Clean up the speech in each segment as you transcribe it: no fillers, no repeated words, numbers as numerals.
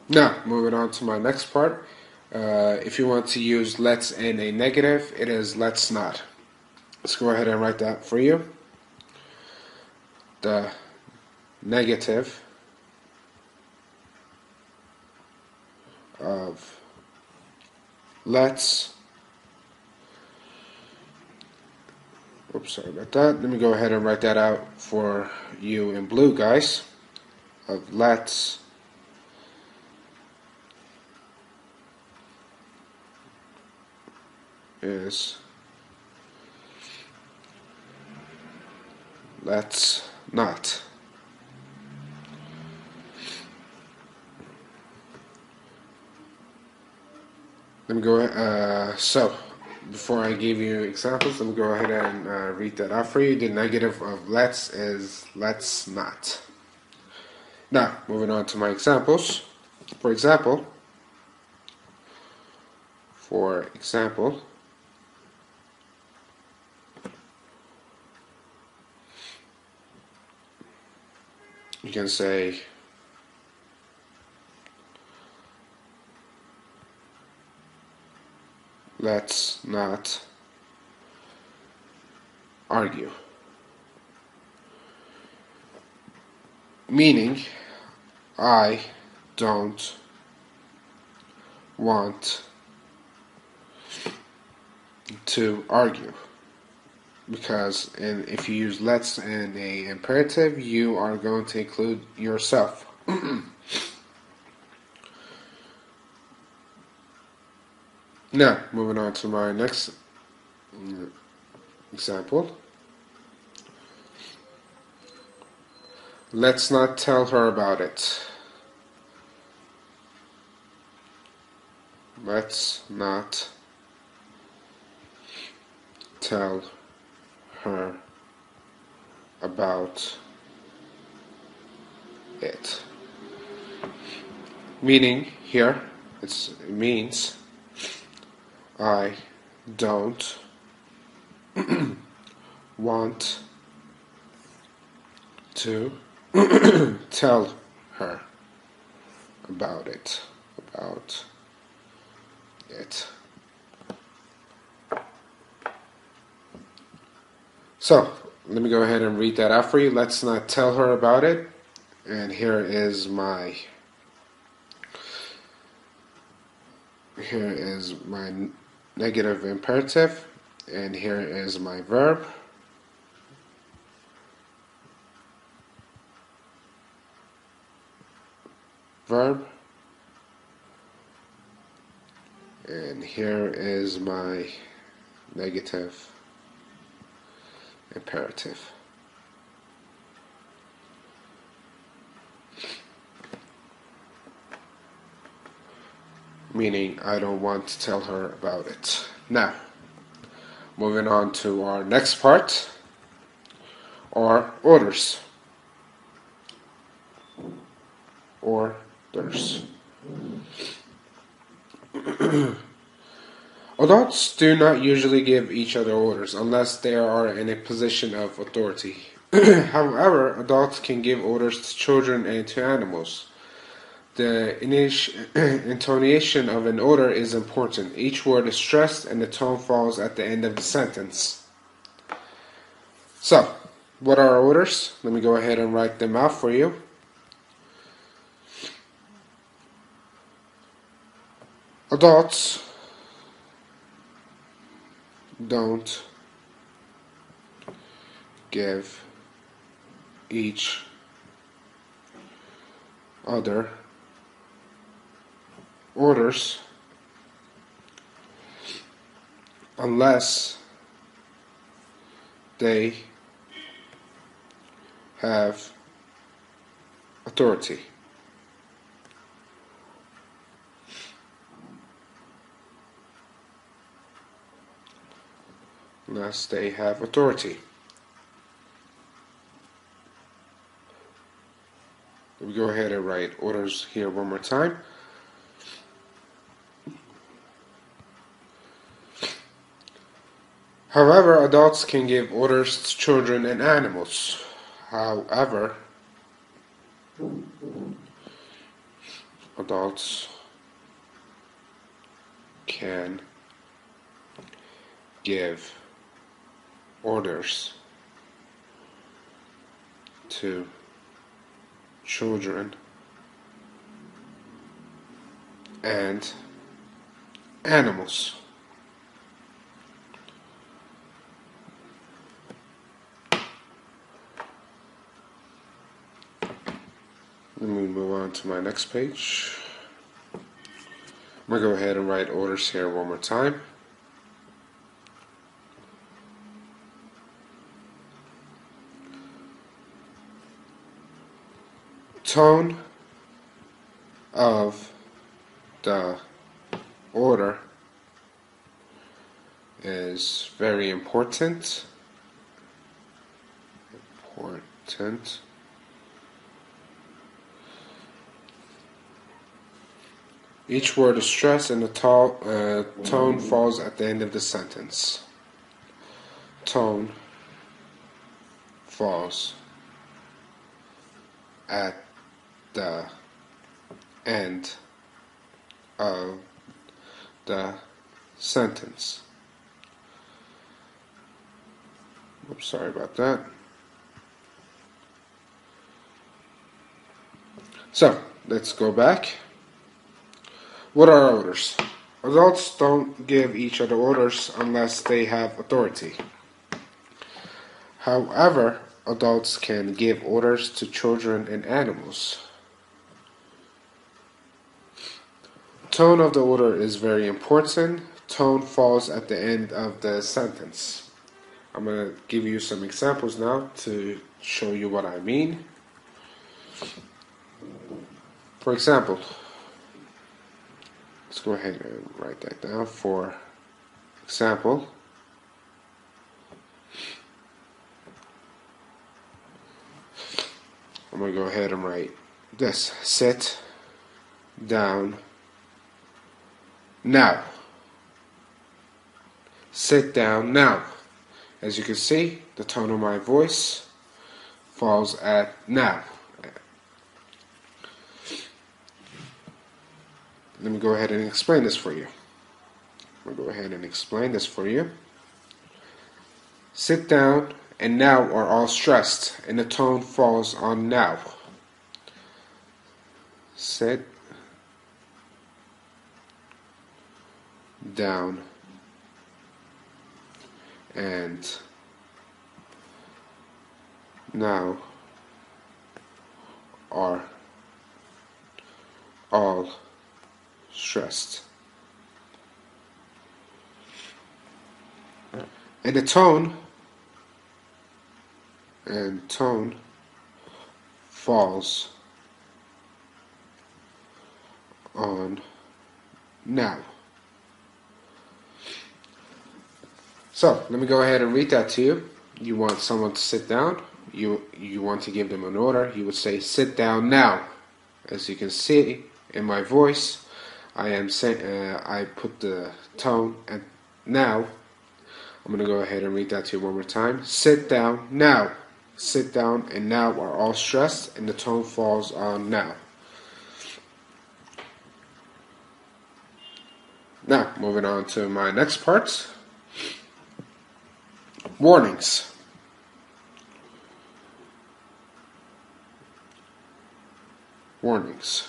Now, moving on to my next part. If you want to use let's in a negative, it is let's not. Let's go ahead and write that for you. The negative of let's. Oops, sorry about that. Let me go ahead and write that out for you in blue, guys. Of let's is let's not. Let me go. So, before I give you examples, let me go ahead and read that out for you. The negative of let's is let's not. Now, moving on to my examples. For example, you can say let's not argue. Meaning, I don't want to argue. Because if you use let's in a imperative, you are going to include yourself. Now, moving on to my next example. Let's not tell her about it. Let's not tell her about it. Meaning here, it means I don't want to tell her about it. So, let me go ahead and read that out for you. Let's not tell her about it. And here is my negative imperative. And here is my verb. And here is my negative imperative. Meaning I don't want to tell her about it. Now, moving on to our next part, are orders. Adults do not usually give each other orders unless they are in a position of authority. However, adults can give orders to children and to animals. The intonation of an order is important. Each word is stressed and the tone falls at the end of the sentence. So, what are orders? Let me go ahead and write them out for you. Adults don't give each other orders unless they have authority. Unless they have authority. Let me go ahead and write orders here one more time. However, adults can give orders to children and animals. However, adults can give orders to children and animals. Let me move on to my next page. I'm going to go ahead and write orders here one more time. Tone of the order is very important. Each word is stressed and the tone falls at the end of the sentence. Tone falls at the end of the sentence. Oops, sorry about that. So, let's go back. What are orders? Adults don't give each other orders unless they have authority. However, adults can give orders to children and animals. Tone of the order is very important. Tone falls at the end of the sentence. I'm going to give you some examples now to show you what I mean. For example, let's go ahead and write that down. For example, I'm going to go ahead and write this. Sit down now. Sit down now. As you can see, the tone of my voice falls at now. Let me go ahead and explain this for you. Sit down and now are all stressed, and the tone falls on now. Sit down and now are all stressed. And the tone falls on now. So let me go ahead and read that to you. You want someone to sit down. You want to give them an order. You would say, "Sit down now." As you can see in my voice, I am saying I put the tone at now. I'm going to go ahead and read that to you one more time. Sit down now. Sit down and now are all stressed, and the tone falls on now. Now, moving on to my next part. Warnings. Warnings.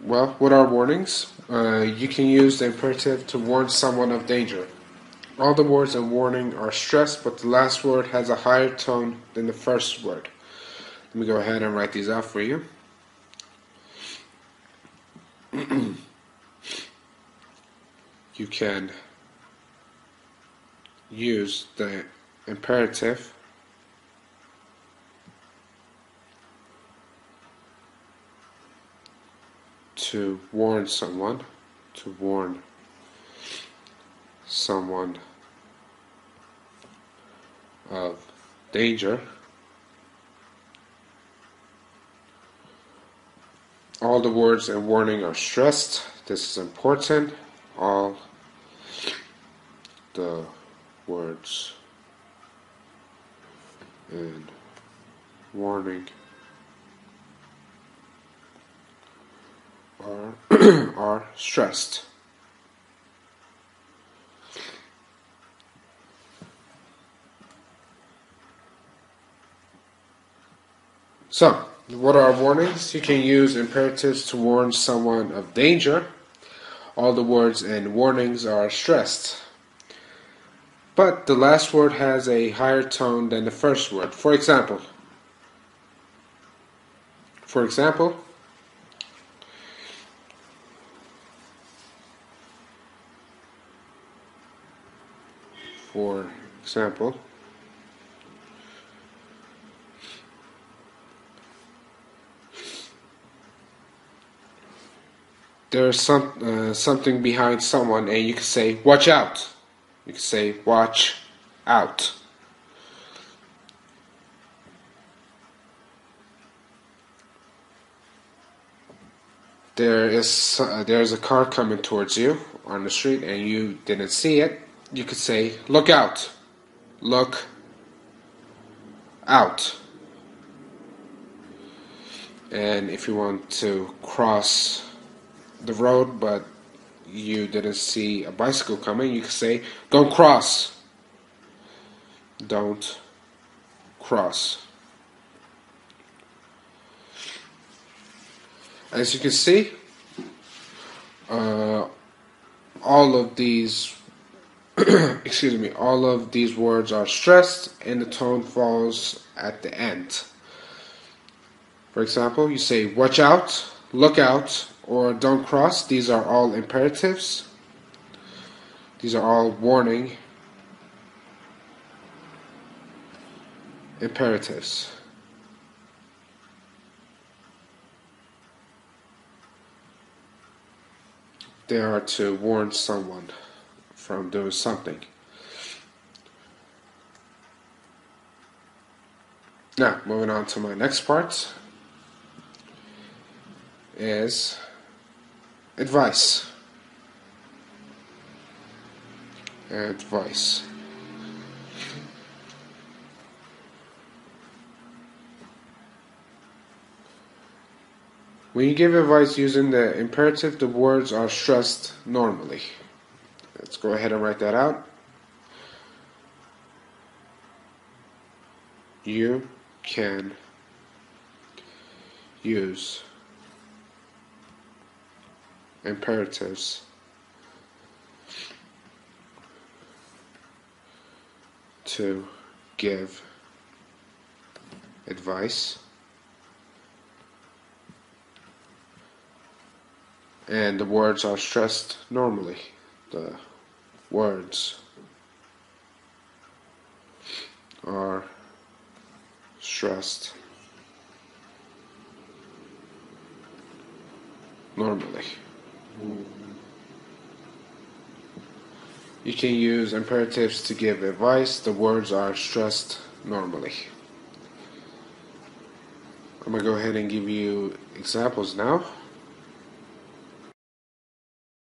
Well, what are warnings? You can use the imperative to warn someone of danger. All the words in warning are stressed, but the last word has a higher tone than the first word. Let me go ahead and write these out for you. You can use the imperative to warn someone, of danger. All the words in warning are stressed. This is important. All the words in warning are stressed. So, what are warnings? You can use imperatives to warn someone of danger. All the words in warnings are stressed. But the last word has a higher tone than the first word. For example, for example, there's something behind someone, and you can say, watch out. You can say, watch out. There's a car coming towards you on the street, and you didn't see it. You could say, look out. Look out. And if you want to cross the road but you didn't see a bicycle coming, you can say, don't cross. Don't cross. As you can see, all of these all of these words are stressed and the tone falls at the end. For example, you say watch out, look out, or don't cross. These are all imperatives. These are all warning imperatives. They are to warn someone from doing something. Now, moving on to my next part is advice. Advice. When you give advice using the imperative, the words are stressed normally. Let's go ahead and write that out. You can use imperatives to give advice, and the words are stressed normally. The words are stressed normally. You can use imperatives to give advice. The words are stressed normally. I'm going to go ahead and give you examples now.